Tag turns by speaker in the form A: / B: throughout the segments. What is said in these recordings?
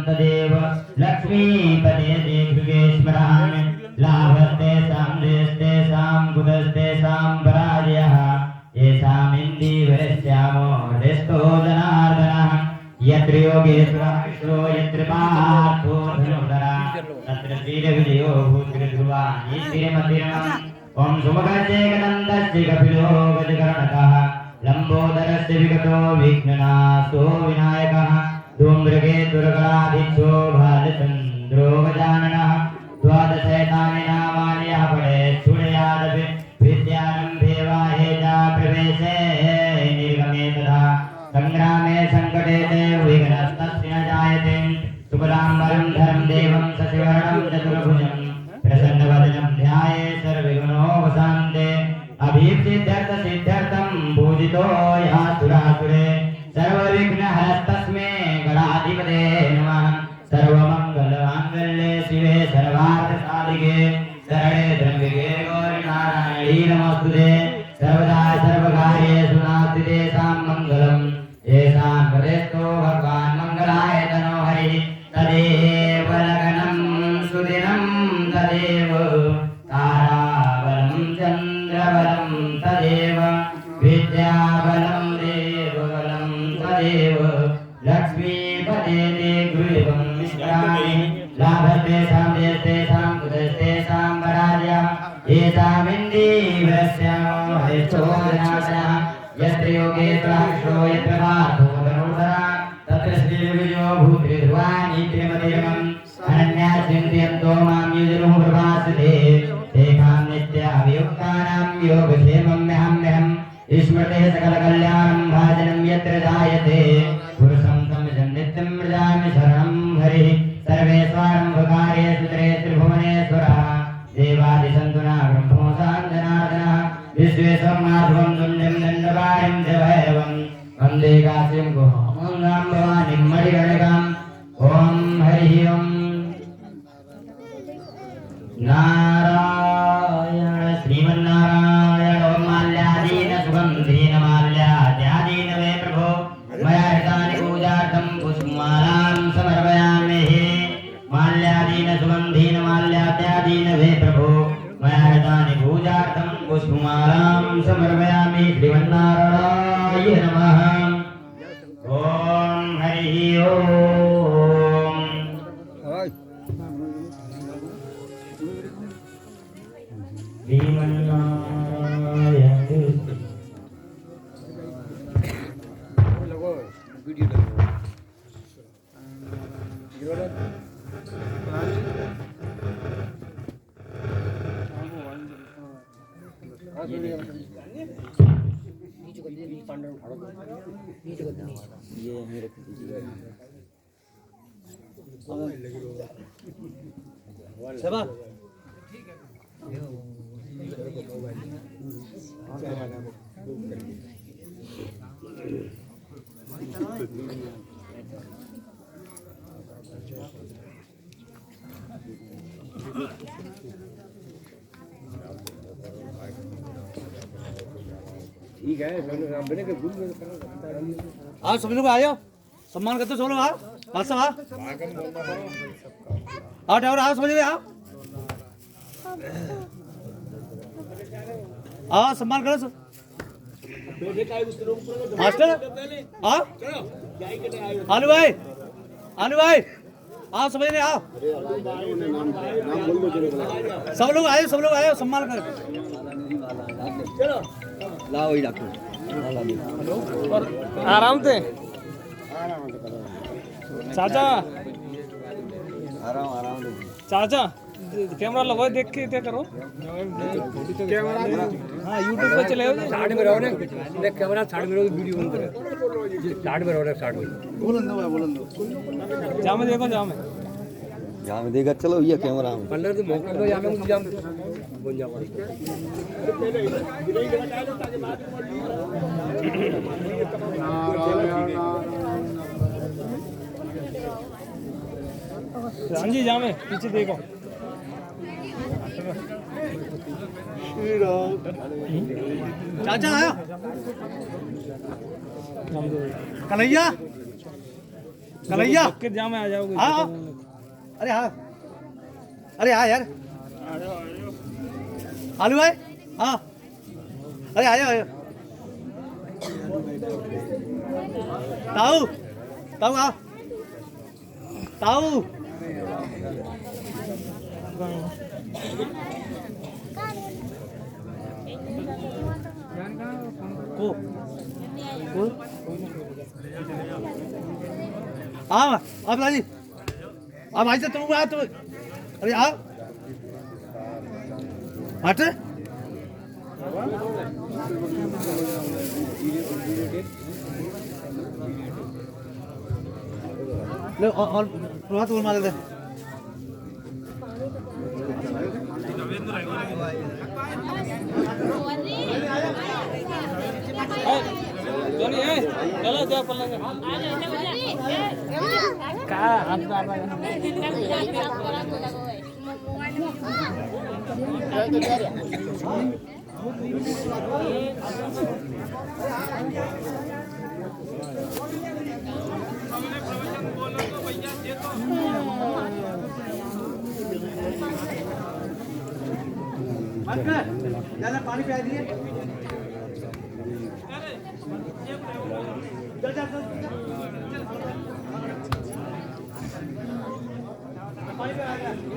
A: तदेव लक्ष्मीपते दीर्घेश्वरान् लाभस्तेषां देस्तेषां कुतस्तेषां पराजयः येषामिन्दीवरस्यामो हृस्तो जनार्दनः यत्र योगेश्वरो यत्र पार्थो धनुधरा तत्र श्रीविजयो भूतिर्ध्रुवा श्रीमतिर्मम् ॐ सुमगस्य गदन्तस्य कपिलो गजकर्णकः लम्बोदरस्य विगतो विघ्ननाशो विनायकः धूम्रके दुर्गणाधीशो भालचन्द्रो गजाननः द्वादशैतानि नामानि यः पठेत् शृणुयादपि विद्यारम्भे वा हेजा प्रवेशे निर्गमे तथा संग्रामे सङ्कटे च विघ्नस्तस्य न जायते शुक्लाम्बरं धरं देवं शशिवर्णं चतुर्भुजं प्रसन्नवदनं ध्यायेत् सर्वविघ्नोपशान्ते अभीप्सिद्ध्यर्थसिद्ध्यर्थं पूजितो यः सुरासुरे सर्वविघ्नहरस्तस्मै गणाधिपते नमः सर्वमङ्गलमाङ्गल्ये शिवे सर्वार्थसाधिके शरणे त्र्यम्बके गौरि नारायणी नमोस्तुते सर्वदा सर्वकार्येषु नास्ति तेषां मङ्गलम् येषां प्रदेशो भगवान् मङ्गलाय तनो हरिः तदेव लगनं सुदिनं तदेव ताराबलं चन्द्रबलं तदेव विद्याबलं देवबलं तदेव लक्ष्मीपते गृहं मिश्राणि लाभस्तेषां देस्तेषां कुतस्तेषां पराजयः येषामिन्दीवरस्यामो हरितो जनार्दनः यत्र योगेश्वरो यत्र पार्थो धनुधरा तत्र श्रीविजयो भूतिर्ध्रुवा श्रीमतिर्मम् अनन्या चिन्तयन्तो मां युजुः प्रभासते तेषां नित्याभियुक्तानां योगक्षेमम्यहम्यहम् स्मृतेः सकलकल्याणं भाजनं यत्र जायते पुरुषं तं नित्यं मृजामि शरणं हरिः सर्वेश्वरम्भकार्येषु त्रिभुवनेश्वरः देवादिसन्तुना ब्रह्मोऽसां जनार्दनः विश्वेश्वरं माधवं तुल्यं दण्डपाणिं च भैरवं वन्दे काशीं गुहां भवानीं मणिकर्णिकाम् ॐ हरिः ॐ नारायण श्रीमन्नारायण ॐ माल्यादीन सुगन्धीन माल्याद्यादीन मे प्रभो मया हितानि पूजार्थं पुष्पमालां समर्पयामि माल्यादीन सुगन्धीन माल्याद्यादीन मे प्रभो मया हितानि पूजार्थं पुष्पमालां समर्पयामि श्रीमन्नारायणाय नमः ॐ हरिः ॐ
B: ठीक है आओ सब लोग आयो सम्मान करते सब लोग आओ बस आओ आओ ड्राइवर आओ समझ आओ आओ सम्मान करो सब मास्टर आओ आलू भाई आओ समझ रहे आओ सब लोग आए सम्मान करो चलो लाओ ही डॉक्टर आराम से चाचा आराम चाचा कैमरा लगाओ देख के क्या करो कैमरा हाँ यूट्यूब पे चले साइड में रहो ना देख कैमरा साइड में रहो वीडियो बंद करो साइड में रहो ना साइड में बोलन दो जाम देखो जाम देगा चलो ये कैमरा में पंडर से मौका दो जाम मुझे जाम बोल जाओ राम जी जामे पीछे देखो श्री राम चाचा आया कन्हैया
C: कन्हैया
B: के जाम में आ जाओगे।
C: हाँ अरे हाँ अरे हाँ यार आलू है हाँ अरे आया आया ताऊ ताऊ आ ताऊ को आप लाजी आप भाई से तुम आ तो अरे आओ हट ले और प्रभात बोल मार दे
B: जोनी है चलो जा पल्ला का हाथ
C: ज्यादा पानी पिला दिए चल चल चल पानी पिला दिया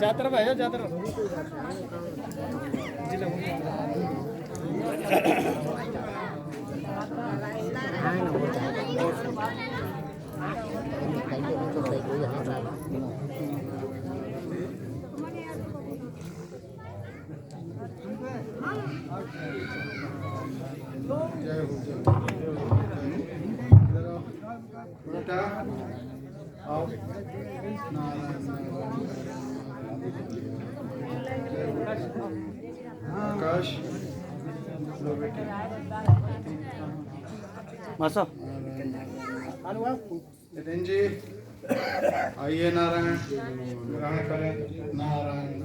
B: जातर भाई जातर
D: आकाश
C: मासा
D: नितिन जी आइए नारायण ग्रहण करें नारायण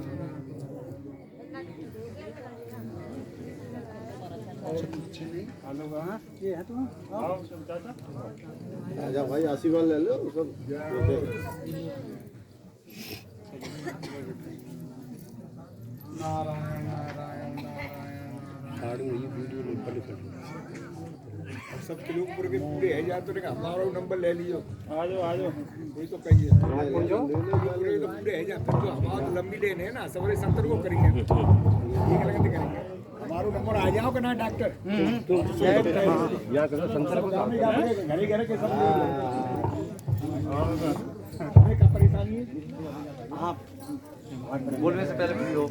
E: आजा भाई आशीर्वाद ले लो सब
D: नारायण नारायण नारायण
F: सबके लोग पूरे पूरे है जाते तो हमारा नंबर ले लियो
B: आ जाओ
F: वही तो कहिए पूरे तो पूरे है जाते तो हमारा तो लंबी लेन है ना सवेरे 70 को करेंगे ठीक लगते करेंगे हमारा नंबर आ जाओ कि ना डॉक्टर तो या करो 70 को घरे घरे के सब और का परेशानी है
C: हाँ बोलने से पहले भी लोग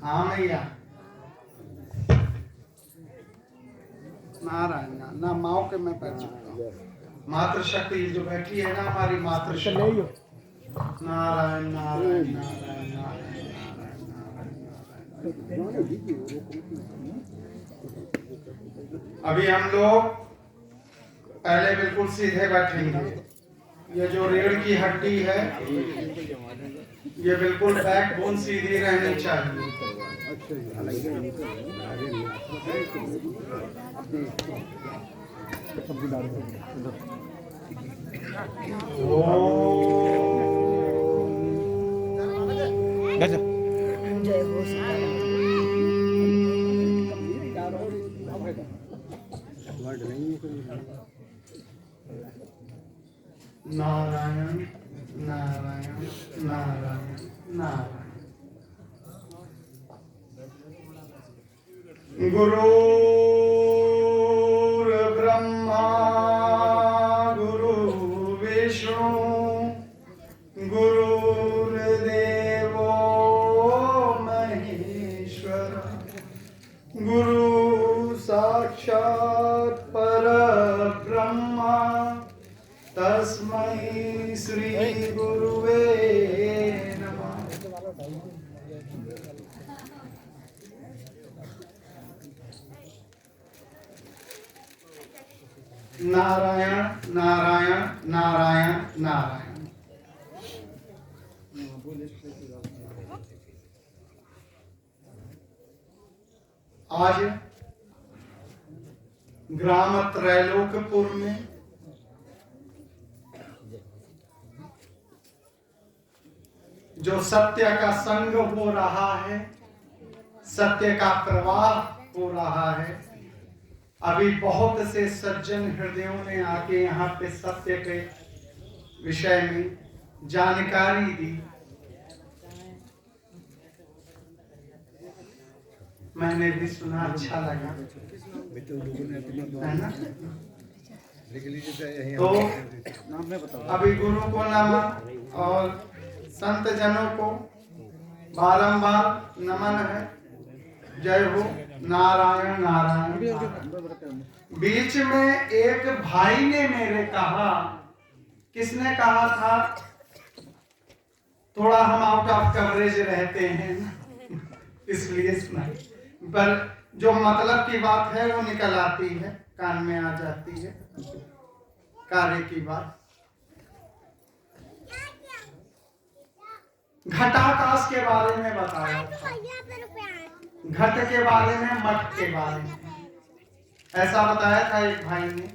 D: हाँ भैया नारायण ना माओ के मैं पैर छूता हूँ मातृशक्ति जो बैठी है ना हमारी मातृशक्ति नारायण नारायण नारायण अभी हम लोग पहले बिल्कुल सीधे बैठेंगे ये जो रीढ़ की हड्डी है ये बिल्कुल बैकबोन सीधी रहनी चाहिए
C: जय हो
E: वर्ड नहीं है
D: नारायण नारायण नारायण नारायण। गुरुर्ब्रह्मा गुरुर्विष्णु गुरुर्देवो महेश्वर गुरु साक्षात् परब्रह्मा तस्मै श्री गुरुवे नमः। नारायण नारायण नारायण नारायण। आज ग्राम त्रैलोकपुर में जो सत्य का संग हो रहा है, सत्य का प्रवाह हो रहा है, अभी बहुत से सज्जन हृदयों ने आके यहाँ पे सत्य के विषय में जानकारी दी। मैंने भी सुना, अच्छा लगा, है ना? तो अभी गुरु को नमन और संत जनों को बारंबार नमन है। जय हो नारायण नारायण। बीच में एक भाई ने मेरे कहा, किसने कहा था, थोड़ा हम आउट ऑफ कवरेज रहते हैं इसलिए सुना, पर जो मतलब की बात है वो निकल आती है, कान में आ जाती है, कार्य की बात। घटाकाश के बारे में बताया, घट के बारे में, मठ के बारे में ऐसा बताया था एक भाई ने।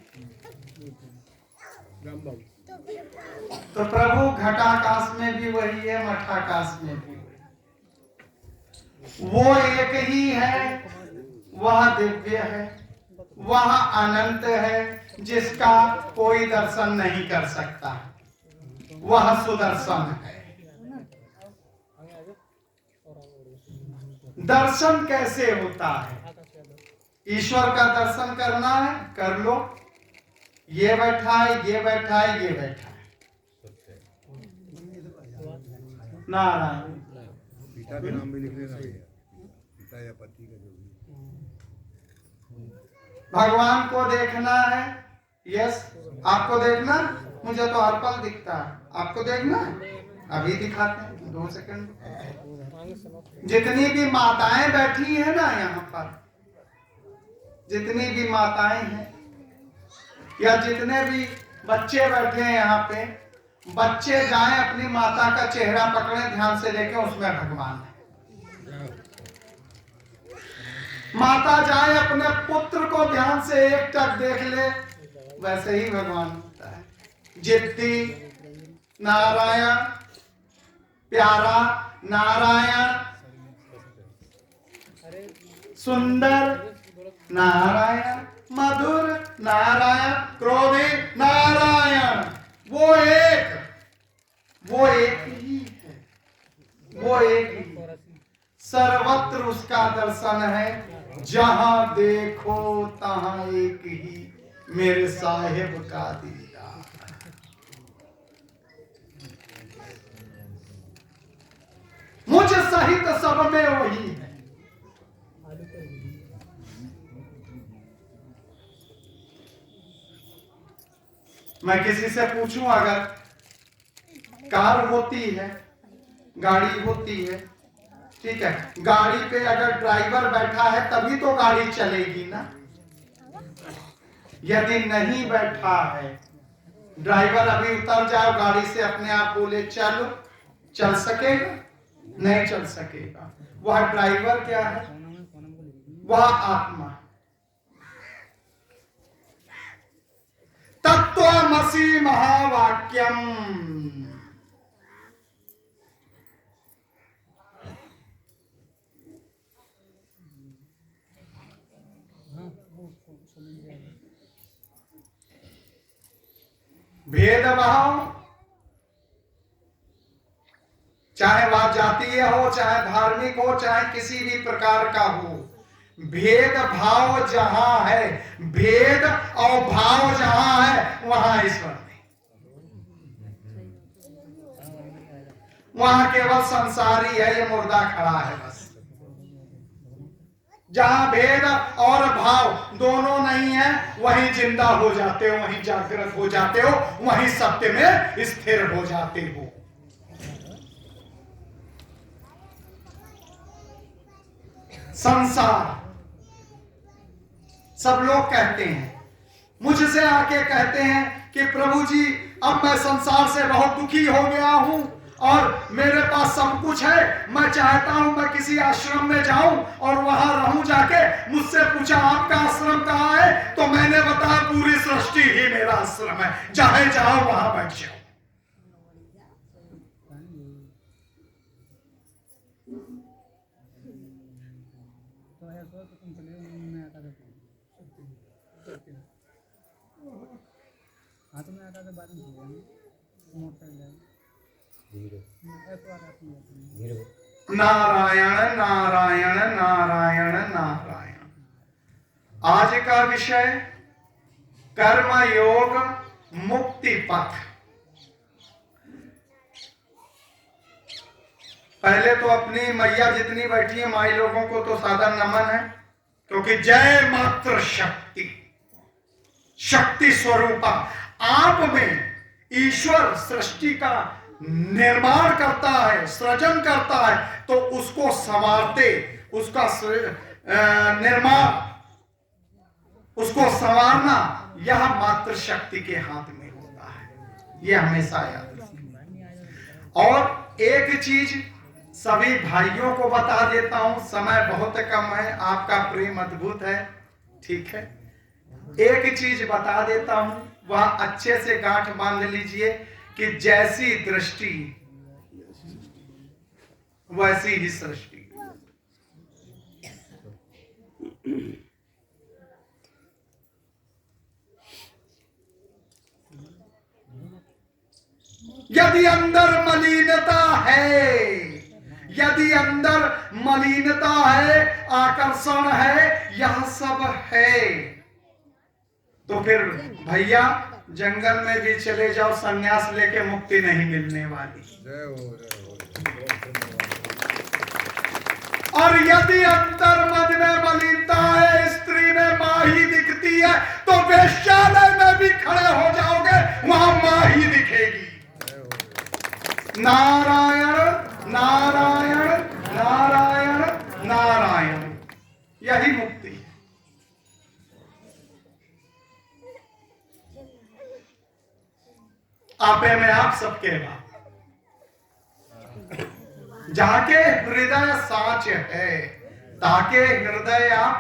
D: तो प्रभु घटाकाश में भी वही है, मठाकाश में भी वो एक ही है, वह दिव्य है, वह अनंत है, जिसका कोई दर्शन नहीं कर सकता, वह सुदर्शन है। दर्शन कैसे होता है? ईश्वर का दर्शन करना है, कर लो। ये बैठा है, ये बैठा है, ये बैठा है, नारायण।
E: पिता का नाम भी लिख लेना भैया, पिता या पति का जो भी।
D: भगवान को देखना है, यस। आपको देखना, मुझे तो हर पल दिखता है, आपको देखना है, अभी दिखाते हैं, 2 सेकंड। जितनी भी माताएं बैठी है ना यहाँ पर, जितनी भी माताएं हैं या जितने भी बच्चे बैठे हैं यहाँ पे, बच्चे जाएं अपनी माता का चेहरा पकड़े, ध्यान से देखें, उसमें भगवान है। माता जाए अपने पुत्र को ध्यान से एक टक देख ले, वैसे ही भगवान होता है। जिद्दी नारायण, प्यारा नारायण, सुंदर नारायण, मधुर नारायण, क्रोधी नारायण, वो एक ही है, वो एक ही। सर्वत्र उसका दर्शन है, जहां देखो तहां एक ही मेरे साहिब का दीदार। मुझ सहित सब में वही है। मैं किसी से पूछूं, अगर कार होती है, गाड़ी होती है, ठीक है, गाड़ी पे अगर ड्राइवर बैठा है तभी तो गाड़ी चलेगी ना। यदि नहीं बैठा है ड्राइवर, अभी उतर जाओ गाड़ी से, अपने आप बोले चलो, चल सकेगा? नहीं चल सकेगा। वह ड्राइवर क्या है? वह आत्मा। तत्त्वमसि महावाक्यम। भेदभाव, चाहे वह जातीय हो, चाहे धार्मिक हो, चाहे किसी भी प्रकार का हो, भेदभाव जहां है, भेद और भाव जहां है, वहां ईश्वर नहीं। वहां केवल संसारी है, ये मुर्दा खड़ा है बस। जहां भेद और भाव दोनों नहीं है, वहीं जिंदा हो जाते हो, वहीं जागृत हो जाते हो, वहीं सत्य में स्थिर हो जाते हो। संसार, सब लोग कहते हैं, मुझसे आके कहते हैं कि प्रभु जी अब मैं संसार से बहुत दुखी हो गया हूं और मेरे पास सब कुछ है, मैं चाहता हूं मैं किसी आश्रम में जाऊं और वहां रहूं जाके। मुझसे पूछा आपका आश्रम कहाँ है, तो मैंने बताया पूरी सृष्टि ही मेरा आश्रम है, चाहे जाओ वहां बैठ जाओ। नारायण नारायण नारायण नारायण। आज का विषय कर्म योग मुक्ति पथ। पहले तो अपनी मैया जितनी बैठी है माई लोगों को तो सादा नमन है, क्योंकि जय मात्र शक्ति, शक्ति स्वरूपा। आप में ईश्वर सृष्टि का निर्माण करता है, सृजन करता है, तो उसको संवारते, उसका निर्माण, उसको संवारना यह मात्र शक्ति के हाथ में होता है। यह हमेशा याद रखिए। और एक चीज सभी भाइयों को बता देता हूं, समय बहुत कम है, आपका प्रेम अद्भुत है, ठीक है। एक चीज बता देता हूं, वह अच्छे से गांठ बांध लीजिए कि जैसी दृष्टि वैसी ही सृष्टि। यदि अंदर मलिनता है, यदि अंदर मलिनता है, आकर्षण है, यह सब है, तो फिर भैया जंगल में भी चले जाओ, सन्यास लेके मुक्ति नहीं मिलने वाली। और यदि अंतर मद में मलिनता है, स्त्री में माँ ही दिखती है, तो वेश्यालय में भी खड़े हो जाओगे, वहां माँ ही दिखेगी। नारायण नारायण नारायण नारायण, यही मुक्ति है। आपे में आप सबके बाप, जाके हृदय साच है, ताके हृदय आप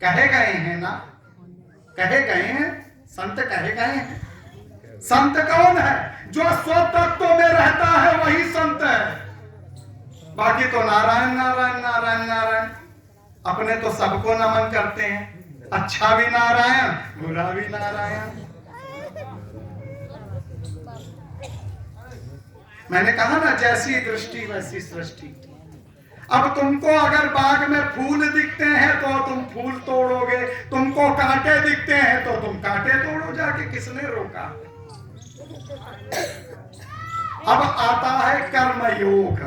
D: कहे गए हैं ना, कहे गए हैं, संत कहे गए हैं। संत कौन है? जो स्वतत्व में रहता है वही संत है। बाकी तो नारायण नारायण नारायण नारायण, अपने तो सबको नमन करते हैं, अच्छा भी नारायण, बुरा भी नारायण। मैंने कहा ना, जैसी दृष्टि वैसी सृष्टि। अब तुमको अगर बाग में फूल दिखते हैं तो तुम फूल तोड़ोगे, तुमको कांटे दिखते हैं तो तुम कांटे तोड़ो जाके, किसने रोका? अब आता है कर्म योग।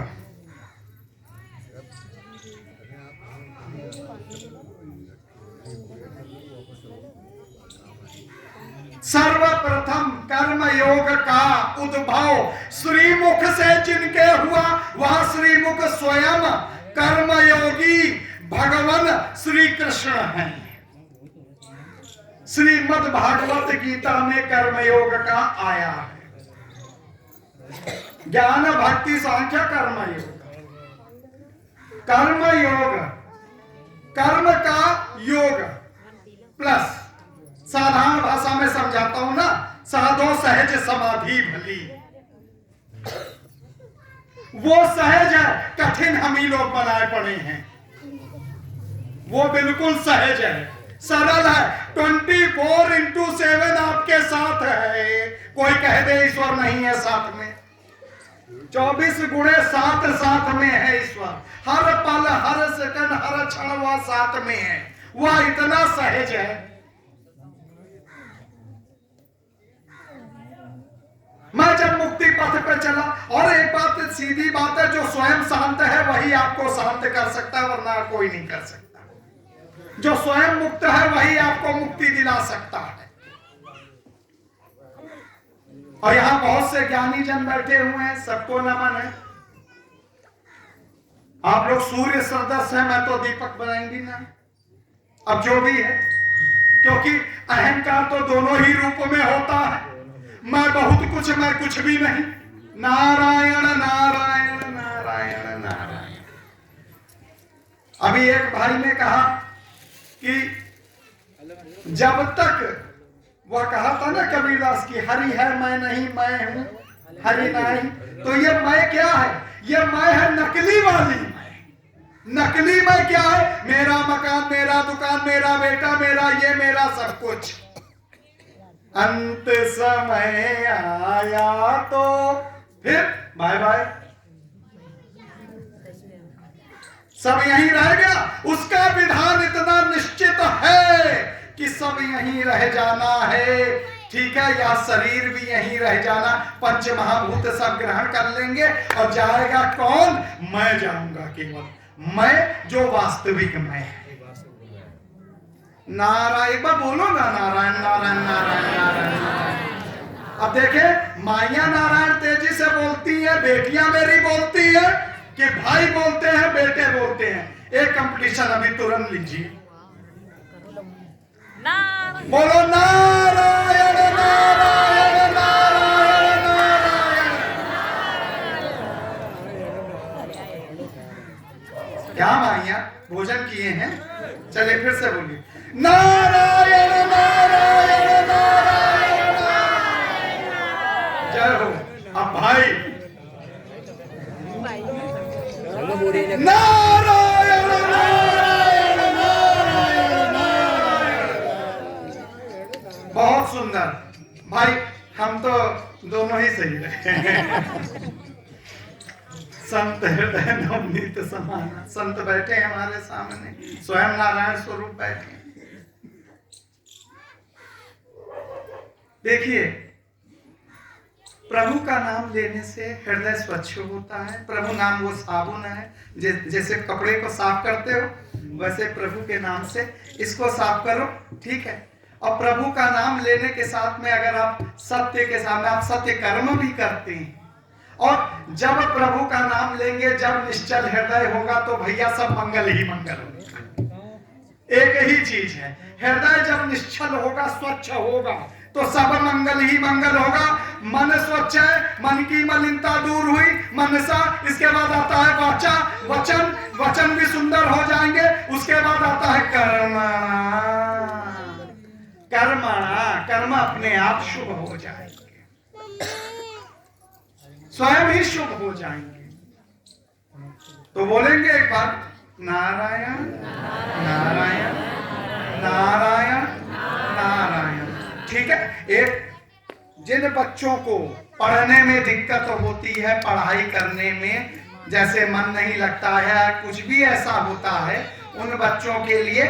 D: सर्वप्रथम कर्म योग का उद्भव श्रीमुख से जिनके हुआ, वह श्रीमुख स्वयं कर्मयोगी भगवान श्री कृष्ण हैं। श्रीमद् भागवत गीता में कर्मयोग का आया है। ज्ञान भक्ति सांख्य कर्मयोग, कर्मयोग, कर्म का योग प्लस, साधारण भाषा में समझाता हूं ना, साधो सहज समाधि भली। वो सहज है, कठिन हम ही लोग बनाए पड़े हैं। वो बिल्कुल सहज है, सरल है। 24/7 आपके साथ है। कोई कह दे ईश्वर नहीं है साथ में, 24/7 साथ में है ईश्वर। हर पल, हर सेकंड, हर क्षण वह साथ में है। वह इतना सहज है। मैं जब मुक्ति पथ पे चला, और एक बात सीधी बात है, जो स्वयं शांत है वही आपको शांत कर सकता है, वरना कोई नहीं कर सकता। जो स्वयं मुक्त है वही आपको मुक्ति दिला सकता है। और यहां बहुत से ज्ञानी जन बैठे हुए हैं, सबको नमन है। आप लोग सूर्य सदस्य हैं, मैं तो दीपक बनाएंगी ना। अब जो भी है, क्योंकि अहंकार तो दोनों ही रूप में होता है। मैं बहुत कुछ, मैं कुछ भी नहीं। नारायण नारायण नारायण नारायण। अभी एक भाई ने कहा कि जब तक वह कहा था ना कबीरदास की, हरि है मैं नहीं, मैं हूं हरि नहीं। तो ये मैं क्या है? ये मैं है नकली वाली मैं। नकली मैं क्या है? मेरा मकान, मेरा दुकान, मेरा बेटा, मेरा ये, मेरा सब कुछ। अंत समय आया तो फिर बाय बाय, सब यहीं रह गया। उसका विधान इतना निश्चित है कि सब यहीं रह जाना है। ठीक है, या शरीर भी यहीं रह जाना, पंच महाभूत सब ग्रहण कर लेंगे, और जाएगा कौन? मैं जाऊंगा केवल, मैं जो वास्तविक मैं है। नारायण बोलो ना, नारायण नारायण नारायण नारायण। अब देखे, माइया नारायण तेजी से बोलती है, बेटियां मेरी बोलती है, कि भाई बोलते हैं, बेटे बोलते हैं। एक कंपटीशन अभी तुरंत लीजिए, बोलो नारायण नारायण नारायण नारायण। क्या माइया भोजन किए हैं? चलिए फिर से बोलिए, नारायण नारायण नारायण नारायण। जय हो। अब भाई, नारायण नारायण नारायण नारायण। बहुत सुंदर भाई, हम तो दोनों ही सही रहे। संत हृदय नवनीत समान। संत बैठे हैं हमारे सामने, स्वयं नारायण स्वरूप बैठे। देखिए, प्रभु का नाम लेने से हृदय स्वच्छ होता है। प्रभु नाम वो साबुन है, जैसे कपड़े को साफ करते हो, वैसे प्रभु के नाम से इसको साफ करो। ठीक है, और प्रभु का नाम लेने के साथ में अगर आप सत्य के साथ में आप सत्य कर्म भी करते हैं, और जब प्रभु का नाम लेंगे, जब निश्चल हृदय होगा, तो भैया सब मंगल ही मंगल होगा। एक ही चीज है, हृदय जब निश्चल होगा, स्वच्छ होगा, तो सब मंगल ही मंगल होगा। मन स्वच्छ है, मन की मलिनता दूर हुई, मनसा। इसके बाद आता है वाचा, वचन, वचन भी सुंदर हो जाएंगे। उसके बाद आता है कर्मणा, कर्मणा, कर्म अपने आप शुभ हो जाएंगे, स्वयं ही शुभ हो जाएंगे। तो बोलेंगे एक बार, नारायण नारायण नारायण नारायण। ठीक है। एक, जिन बच्चों को पढ़ने में दिक्कत होती है, पढ़ाई करने में जैसे मन नहीं लगता है, कुछ भी ऐसा होता है, उन बच्चों के लिए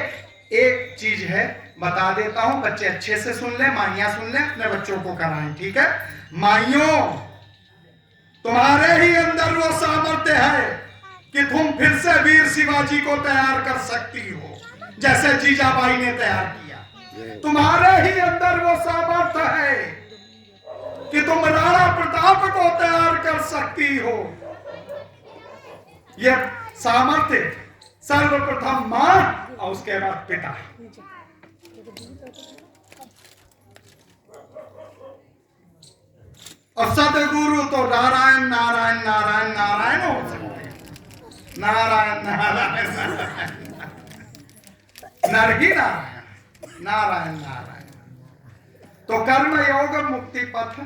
D: एक चीज है, बता देता हूं। बच्चे अच्छे से सुन ले, माइयां सुन ले, अपने बच्चों को कराएं। ठीक है माइयों, तुम्हारे ही अंदर वो सामर्थ्य है कि तुम फिर से वीर शिवाजी को तैयार कर सकती हो, जैसे जीजाबाई ने तैयार किया। तुम्हारे ही अंदर वो सामर्थ्य है कि तुम राणा प्रताप को तैयार कर सकती हो। यह सामर्थ्य सर्वप्रथम मां और उसके बाद पिता। और सदगुरु तो नारायण नारायण नारायण नारायण हो सकते हैं। नारायण नारायण नारायण नर ही नारायण, नारायण नारायण। तो कर्मयोग मुक्ति पथ।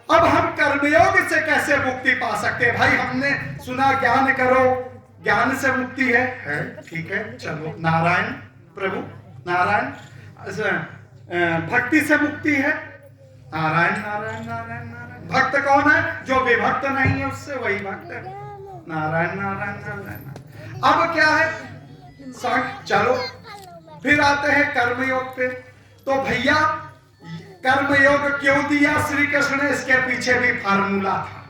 D: अब हम कर्मयोग से कैसे मुक्ति पा सकते हैं? भाई हमने सुना ज्ञान करो, ज्ञान से मुक्ति है ठीक है, चलो नारायण प्रभु नारायण। भक्ति से मुक्ति है, नारायण नारायण नारायण नारायण। भक्त कौन है? जो विभक्त नहीं है उससे, वही भक्त है। नारायण नारायण नारायण। अब क्या है? चलो फिर आते हैं कर्मयोग पे। तो भैया कर्मयोग क्यों दिया श्री कृष्ण ने? इसके पीछे भी फार्मूला था।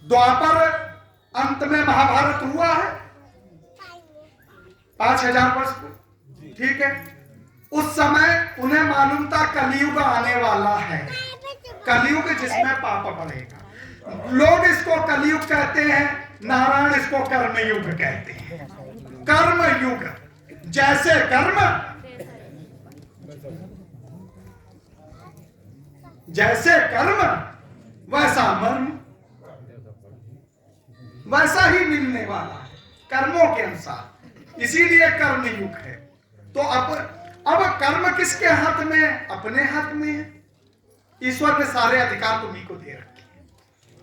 D: द्वापर अंत में महाभारत हुआ है 5000 वर्ष को, ठीक है। उस समय उन्हें मालूम था कलयुग आने वाला है, कलयुग जिसमें पाप बढ़ेगा। लोग इसको कलयुग कहते हैं, नारायण इसको कर्मयुग कहते हैं। कर्मयुग, जैसे कर्म जैसे कर्म वैसा मर्म, वैसा ही मिलने वाला है कर्मों के अनुसार, इसीलिए कर्म युग है। तो अब कर्म किसके हाथ में है? अपने हाथ में है। ईश्वर ने सारे अधिकार तुम्हीं को दे रखे हैं,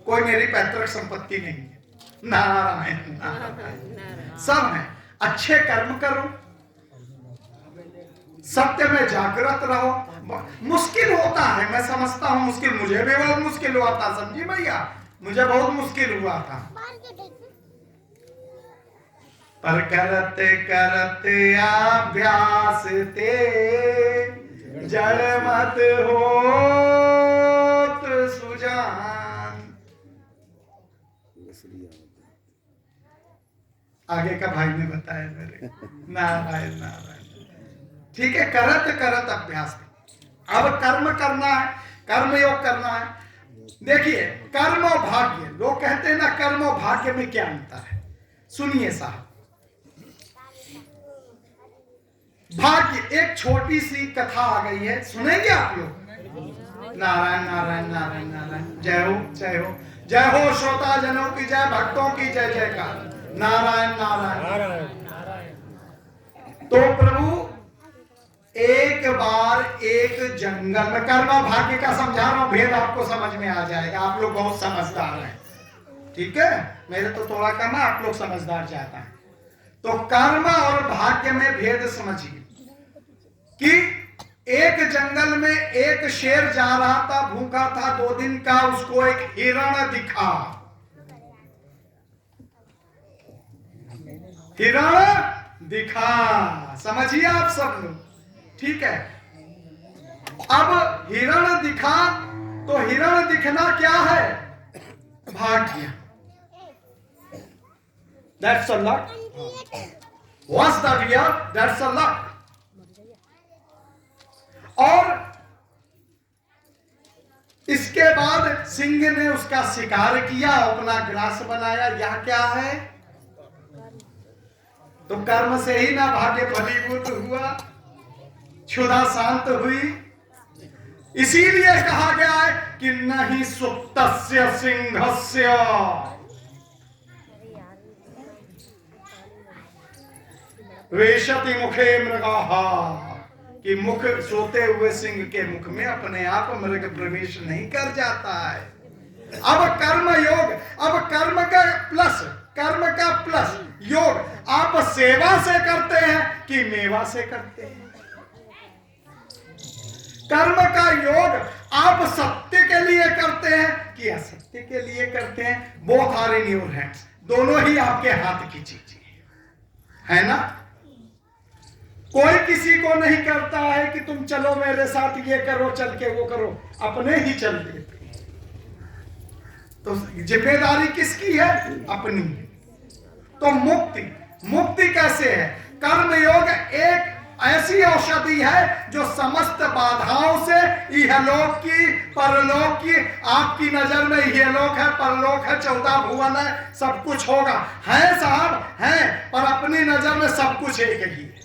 D: कोई मेरी पैतृक संपत्ति नहीं है। नारायण नारायण, सब है। अच्छे कर्म करो, सत्य में जागृत रहो। मुश्किल होता है, मैं समझता हूं मुश्किल, मुझे भी बहुत मुश्किल हुआ था, समझी भैया, मुझे बहुत मुश्किल हुआ था। पर करते करते अभ्यास ते जड़ मत होत सुजान। आगे का भाई ने बताया मेरे। नारायण नारायण, ठीक है। करत करत अभ्यास। अब कर्म करना है, कर्मयोग करना है। देखिए कर्म और भाग्य, लोग कहते हैं ना कर्म और भाग्य में क्या अंतर है? सुनिए साहब, भाग्य, एक छोटी सी कथा आ गई है, सुनेंगे आप लोग? नारायण नारायण नारायण नारायण, जय हो जय हो जय हो। श्रोता जनों की जय, भक्तों की जय जयकार। नारायण नारायण। तो प्रभु एक बार एक जंगल में, कर्म भाग्य का समझा रहा हूं, भेद आपको समझ में आ जाएगा। आप लोग बहुत समझदार हैं, ठीक है। मेरे तो थोड़ा कम है, आप लोग समझदार ज्यादा हैं। तो कर्म और भाग्य में भेद समझिए कि एक जंगल में एक शेर जा रहा था, भूखा था 2 दिन का, उसको एक हिरण दिखा। हिरण दिखा, समझिए आप सब लोग, ठीक है। अब हिरण दिखा, तो हिरण दिखना क्या है? भाग्य। That's a luck. What's the real? That's a luck. और इसके बाद सिंह ने उसका शिकार किया, अपना ग्रास बनाया। यह क्या है? तो कर्म से ही ना भाग्य फलीभूत हुआ, क्षुधा शांत हुई। इसीलिए कहा गया है कि नहीं सुप्तस्य सिंहस्य वेशति मुखे मृगाः, कि मुख, सोते हुए सिंह के मुख में अपने आप मृग प्रवेश नहीं कर जाता है। अब कर्म योग, अब कर्म का प्लस योग आप सेवा से करते हैं कि मेवा से करते हैं? कर्म का योग आप सत्य के लिए करते हैं कि असत्य के लिए करते हैं? Both are in your hands, दोनों ही आपके हाथ की चीजें है ना। कोई किसी को नहीं करता है कि तुम चलो मेरे साथ, ये करो, चल के वो करो, अपने ही चल देते। तो जिम्मेदारी किसकी है? अपनी। तो मुक्ति कैसे है? कर्म योग एक ऐसी औषधि है जो समस्त बाधाओं से, इहलोक की परलोक की, आपकी नजर में इहलोक है, परलोक है, 14 भुवन है, सब कुछ होगा, है साहब है, पर अपनी नजर में सब कुछ एक ही है।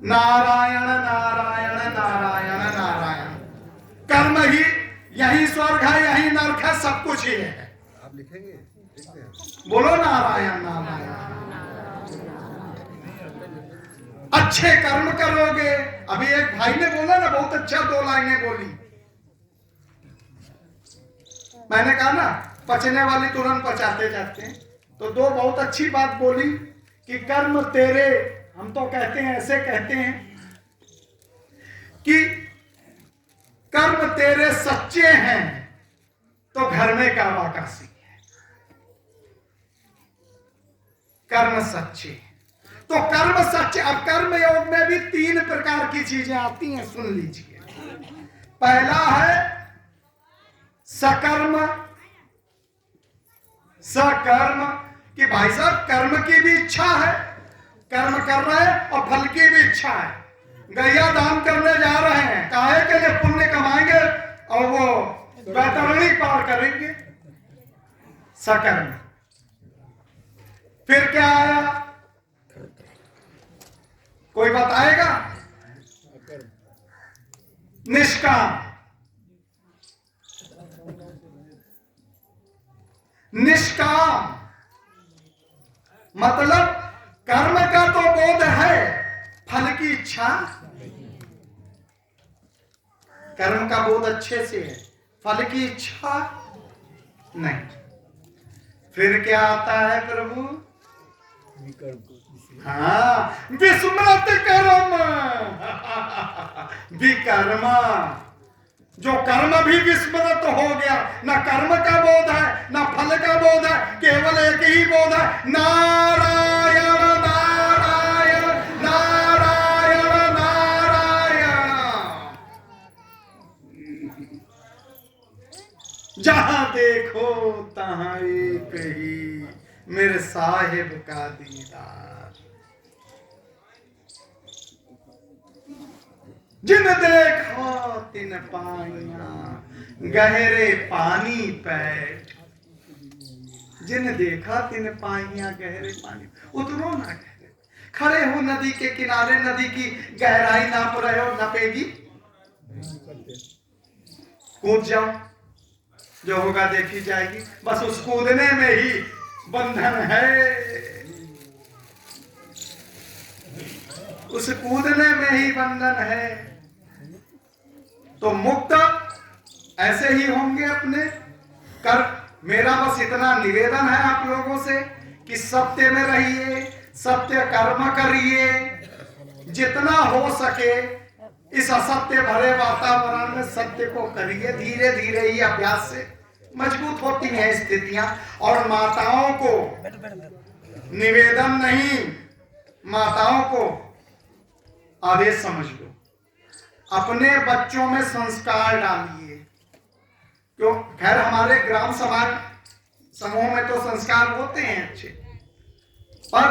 D: नारायण नारायण नारायण नारायण। कर्म ही, यही स्वर्ग है, यही नरक है, सब कुछ ही है।
E: आप लिखेंगे?
D: बोलो नारायण नारायण। अच्छे कर्म करोगे। अभी एक भाई ने बोला ना, बहुत अच्छा 2 लाइनें बोली। मैंने कहा ना, पचने वाली तुरंत पचाते जाते हैं। तो 2 बहुत अच्छी बात बोली कि कर्म तेरे, हम तो कहते हैं, ऐसे कहते हैं कि कर्म तेरे सच्चे हैं तो घर में काबा काशी है। कर्म सच्चे तो कर्म सच्चे। अब कर्म योग में भी 3 प्रकार की चीजें आती हैं, सुन लीजिए। पहला है सकर्म। सकर्म कि भाई साहब कर्म की भी इच्छा है, कर्म कर रहे हैं और फल की भी इच्छा है। गैया दान करने जा रहे हैं, काहे के लिए? पुण्य कमाएंगे और वो बैतरणी पार करेंगे। सकर्म। फिर क्या आया, कोई बताएगा? निष्काम। निष्काम मतलब कर्म का तो बोध है, फल की इच्छा। कर्म का बोध अच्छे से है, फल की इच्छा नहीं। फिर क्या आता है प्रभु? हाँ, विस्मृत कर्म। विकर्मा, जो कर्म भी विस्मृत हो गया, ना कर्म का बोध है ना फल का बोध है, केवल एक ही बोध है, नारायण नारायण नारायण नारायण। जहां देखो तहां एक ही मेरे साहिब का दीदार। जिन देखा तिन पाइया गहरे पानी पैठ। जिन देखा तिन पाइया गहरे पानी। उतरो ना गहरे, खड़े हो नदी के किनारे, नदी की गहराई नाप रहे हो, नपेगी? कूद जाओ, जो होगा देखी जाएगी। बस उस कूदने में ही बंधन है, उस कूदने में ही बंधन है। तो मुक्त ऐसे ही होंगे अपने कर। मेरा बस इतना निवेदन है आप लोगों से कि सत्य में रहिए, सत्य कर्म करिए, जितना हो सके इस असत्य भरे वातावरण में सत्य को करिए। धीरे धीरे ही अभ्यास से मजबूत होती हैं स्थितियां। और माताओं को निवेदन नहीं, माताओं को आदेश समझ लो, अपने बच्चों में संस्कार डालिए। क्यों? खैर हमारे ग्राम समाज समूह में तो संस्कार होते हैं अच्छे, पर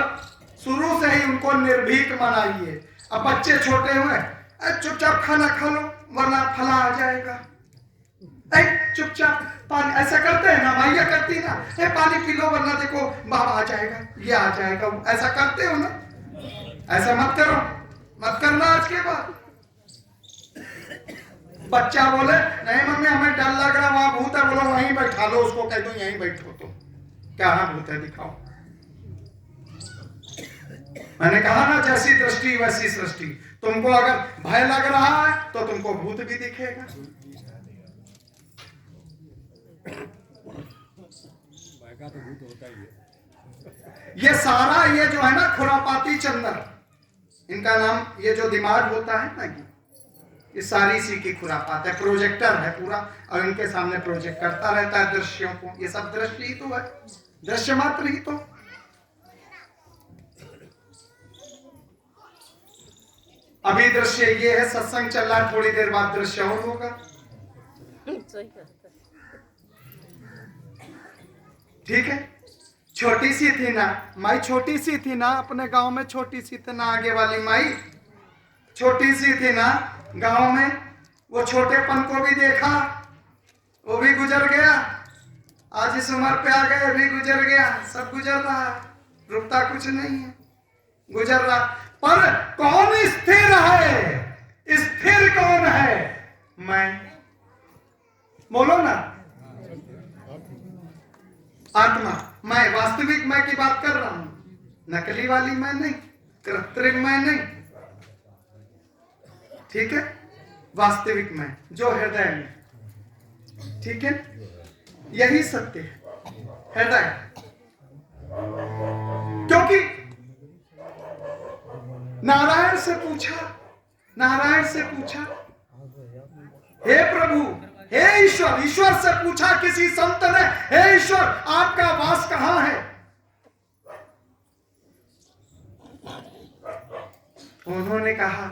D: शुरू से ही उनको निर्भीक बनाइए। अब बच्चे छोटे हुए, चुपचाप खाना खा लो वरना फला आ जाएगा। चुपचाप पानी, ऐसा करते हैं ना, माइया करती ना, पानी पी लो वरना देखो बाबा आ जाएगा, ये आ जाएगा। ऐसा करते हो ना? ऐसा मत करो, मत करना आज के बाद। बच्चा बोले नहीं मम्मी हमें डर लग रहा, वहां भूत है, बोलो वहीं बैठा लो उसको, कह दो यहीं बैठो। तो क्या है भूत है, दिखाओ। मैंने कहा ना, जैसी दृष्टि वैसी सृष्टि। तुमको अगर भय लग रहा है तो तुमको भूत भी दिखेगा। ये सारा ये जो है ना खुरापाती चंदन, इनका नाम, ये जो दिमाग होता है ना, ये सारी सी की खुरापात है। प्रोजेक्टर है पूरा, और इनके सामने प्रोजेक्ट करता रहता है दृश्यों को। ये सब दृश्य ही तो है, दृश्य मात्र ही तो। अभी दृश्य ये है, सत्संग चल रहा है, थोड़ी देर बाद दृश्य और होगा। ठीक है? छोटी सी थी ना माई, छोटी सी थी ना अपने गांव में, छोटी सी थी ना आगे वाली माई, छोटी सी थी ना गांव में। वो छोटेपन को भी देखा, वो भी गुजर गया। आज इस उम्र पे आ गए, भी गुजर गया। सब गुजर रहा, रुकता कुछ नहीं है, गुजर रहा। पर कौन स्थिर है? स्थिर कौन है? मैं। बोलो ना, आत्मा। मैं वास्तविक मैं की बात कर रहा हूं, नकली वाली मैं नहीं, कृत्रिम मैं नहीं। ठीक है? वास्तविक मैं जो हृदय में। ठीक है? यही सत्य है, हृदय। क्योंकि नारायण से पूछा, नारायण से पूछा, हे प्रभु, हे ईश्वर, ईश्वर से पूछा किसी संत ने, हे ईश्वर आपका वास कहां है? उन्होंने कहा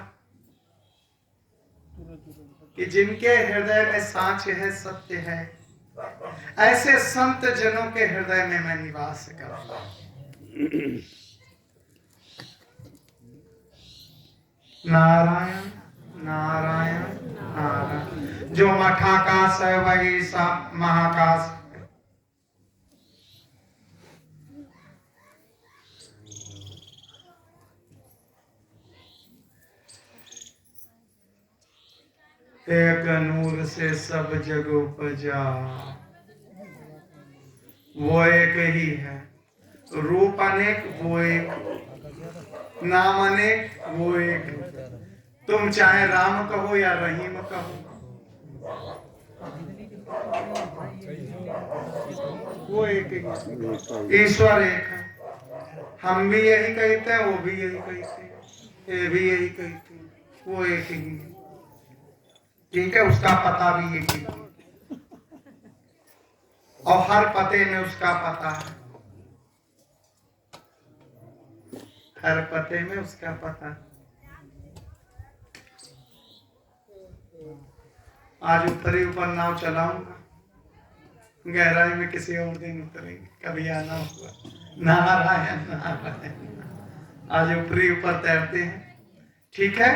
D: कि जिनके हृदय में साच है, सत्य है, ऐसे संत जनों के हृदय में मैं निवास करता हूं। नारायण नारायण नारायण। जो मठाकाश है वही सब महाकाश है। एक नूर से सब जग उपजा, वो एक ही है। रूप अनेक वो एक, नाम अनेक वो एक। तुम चाहे राम कहो या रहीम कहो, वो एक ही, ईश्वर एक है। हम भी यही कहते हैं, वो भी यही कहते हैं, ये भी यही कहते हैं, वो एक ही है। ठीक है, उसका पता भी एक ही है और हर पते में उसका पता है, हर पते में उसका पता है। आज ऊपर नाव चलाऊंगा, गहराई में किसी और दिन उतरेंगे, कभी आना होगा। नारायण नारायण। आज ऊपर तैरते हैं, ठीक है।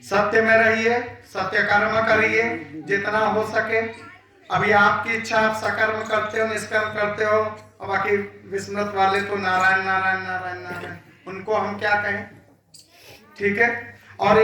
D: सत्य में रहिए, सत्य कर्म करिए जितना हो सके। अभी आपकी इच्छा, आप सकर्म करते हो, निष्कर्म करते हो, और बाकी विस्मृत वाले तो नारायण नारायण नारायण नारायण, उनको हम क्या कहें, ठीक है। और